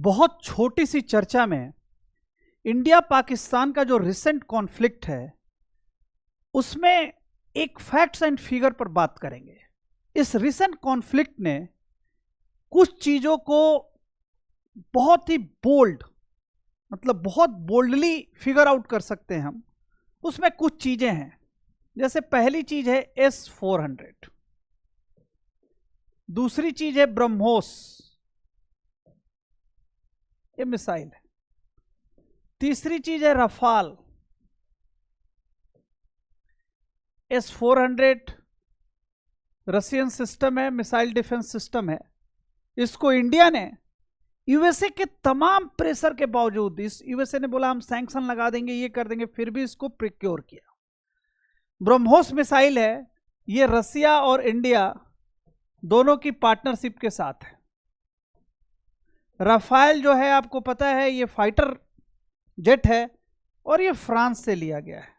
बहुत छोटी सी चर्चा में इंडिया पाकिस्तान का जो रिसेंट कॉन्फ्लिक्ट है उसमें एक फैक्ट्स एंड फिगर पर बात करेंगे। इस रिसेंट कॉन्फ्लिक्ट ने कुछ चीजों को बहुत ही बोल्ड, मतलब बहुत बोल्डली फिगर आउट कर सकते हैं हम। उसमें कुछ चीजें हैं, जैसे पहली चीज है S-400, दूसरी चीज है ब्रह्मोस, ये मिसाइल है, तीसरी चीज है रफाल। S-400 रशियन सिस्टम है, मिसाइल डिफेंस सिस्टम है। इसको इंडिया ने यूएसए के तमाम प्रेशर के बावजूद, इस यूएसए ने बोला हम सैंक्शन लगा देंगे, ये कर देंगे, फिर भी इसको प्रिक्योर किया। ब्रह्मोस मिसाइल है, ये रसिया और इंडिया दोनों की पार्टनरशिप के साथ है। राफेल जो है आपको पता है ये फाइटर जेट है और ये फ्रांस से लिया गया है।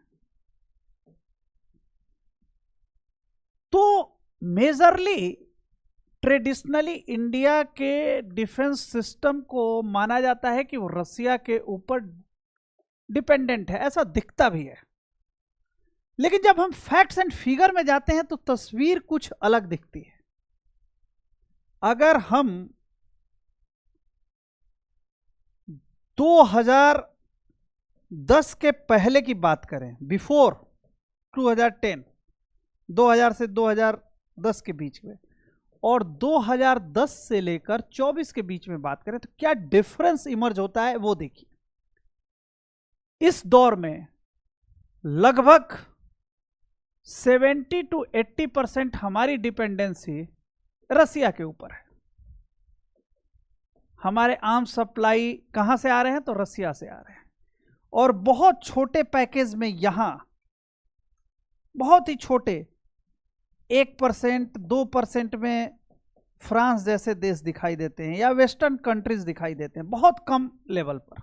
तो मेजरली ट्रेडिशनली इंडिया के डिफेंस सिस्टम को माना जाता है कि वो रसिया के ऊपर डिपेंडेंट है, ऐसा दिखता भी है। लेकिन जब हम फैक्ट्स एंड फिगर में जाते हैं तो तस्वीर कुछ अलग दिखती है। अगर हम 2010 के पहले की बात करें, बिफोर 2010, 2000 से 2010 के बीच में, और 2010 से लेकर 24 के बीच में बात करें तो क्या डिफरेंस इमर्ज होता है वो देखिए। इस दौर में लगभग 70 to 80% हमारी डिपेंडेंसी रसिया के ऊपर है। हमारे आर्म्स सप्लाई कहां से आ रहे हैं? तो रसिया से आ रहे हैं। और बहुत छोटे पैकेज में यहां बहुत ही छोटे 1%, 2% में फ्रांस जैसे देश दिखाई देते हैं या वेस्टर्न कंट्रीज दिखाई देते हैं, बहुत कम लेवल पर।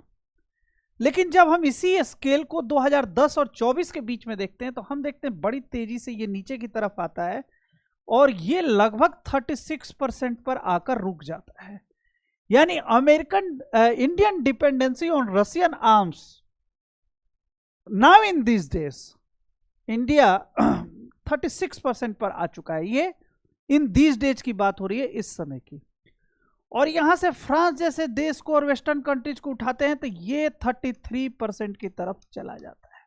लेकिन जब हम इसी स्केल को 2010 और 24 के बीच में देखते हैं तो हम देखते हैं बड़ी तेजी से ये नीचे की तरफ आता है और ये लगभग 36% पर आकर रुक जाता है। यानी Indian dependency on Russian arms now in this days, India 36% पर आ चुका है। ये इन दीज डेज की बात हो रही है, इस समय की। और यहां से फ्रांस जैसे देश को और वेस्टर्न कंट्रीज को उठाते हैं तो ये 33% की तरफ चला जाता है।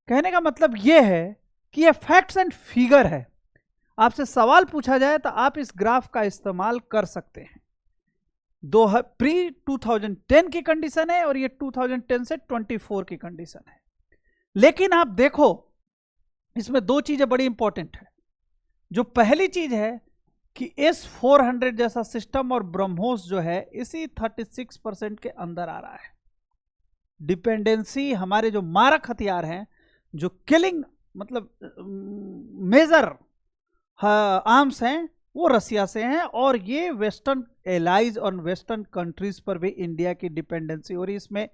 कहने का मतलब ये है कि ये फैक्ट्स एंड फिगर है। आपसे सवाल पूछा जाए तो आप इस ग्राफ का इस्तेमाल कर सकते हैं। प्री 2010 की कंडीशन है और ये 2010 से 24 की कंडीशन है। लेकिन आप देखो इसमें दो चीजें बड़ी इंपॉर्टेंट है। जो पहली चीज है कि S-400 जैसा सिस्टम और ब्रह्मोस जो है इसी 36% के अंदर आ रहा है। डिपेंडेंसी हमारे जो मारक हथियार हैं, जो किलिंग मतलब मेजर आर्म्स हैं, वो रसिया से हैं। और ये वेस्टर्न एलाइज और वेस्टर्न कंट्रीज पर भी इंडिया की डिपेंडेंसी हो रही है। इसमें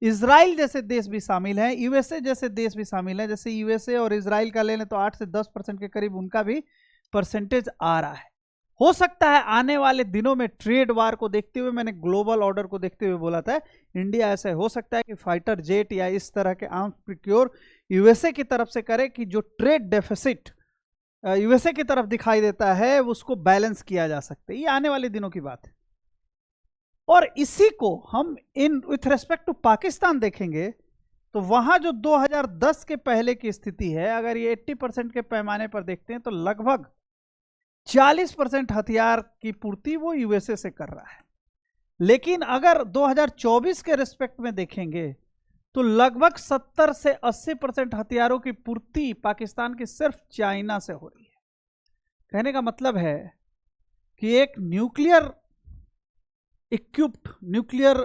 इजराइल जैसे देश भी शामिल हैं, यूएसए जैसे देश भी शामिल हैं। जैसे यूएसए और इजराइल का ले लें तो 8 से 10% के करीब उनका भी परसेंटेज आ रहा है। हो सकता है आने वाले दिनों में ट्रेड वार को देखते हुए, मैंने ग्लोबल ऑर्डर को देखते हुए बोला था, इंडिया ऐसा हो सकता है कि फाइटर जेट या इस तरह के आर्म्स प्रिक्योर यूएसए की तरफ से करे कि जो ट्रेड डेफिसिट यूएसए की तरफ दिखाई देता है उसको बैलेंस किया जा सकता है। ये आने वाले दिनों की बात है। और इसी को हम इन विथ रेस्पेक्ट टू पाकिस्तान देखेंगे तो वहां जो 2010 के पहले की स्थिति है, अगर ये 80% के पैमाने पर देखते हैं तो लगभग 40% हथियार की पूर्ति वो यूएसए से कर रहा है। लेकिन अगर 2024 के रिस्पेक्ट में देखेंगे तो लगभग 70 से 80% हथियारों की पूर्ति पाकिस्तान की सिर्फ चाइना से हो रही है। कहने का मतलब है कि एक न्यूक्लियर इक्विप्ड, न्यूक्लियर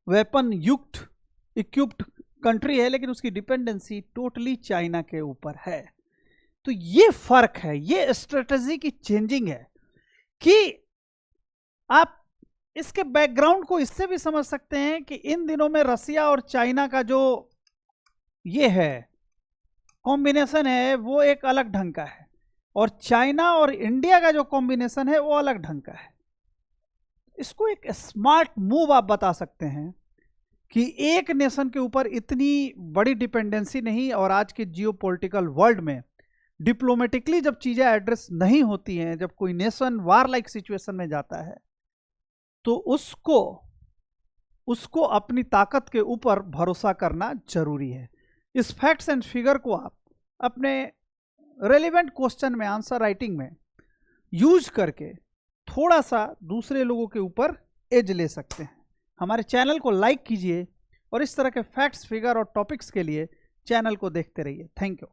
वेपन युक्त इक्विप्ड कंट्री है, लेकिन उसकी डिपेंडेंसी टोटली चाइना के ऊपर है। तो ये फर्क है, ये स्ट्रेटजी की चेंजिंग है कि आप इसके बैकग्राउंड को इससे भी समझ सकते हैं कि इन दिनों में रसिया और चाइना का जो ये है कॉम्बिनेशन है वो एक अलग ढंग का है और चाइना और इंडिया का जो कॉम्बिनेशन है वो अलग ढंग का है। इसको एक स्मार्ट मूव आप बता सकते हैं कि एक नेशन के ऊपर इतनी बड़ी डिपेंडेंसी नहीं, और आज के जियोपॉलिटिकल वर्ल्ड में डिप्लोमेटिकली जब चीजें एड्रेस नहीं होती हैं, जब कोई नेशन वार लाइक सिचुएशन में जाता है, तो उसको अपनी ताकत के ऊपर भरोसा करना जरूरी है। इस फैक्ट्स एंड फिगर को आप अपने रेलिवेंट क्वेश्चन में आंसर राइटिंग में यूज करके थोड़ा सा दूसरे लोगों के ऊपर एज ले सकते हैं। हमारे चैनल को लाइक कीजिए और इस तरह के फैक्ट्स, फिगर और टॉपिक्स के लिए चैनल को देखते रहिए। Thank you.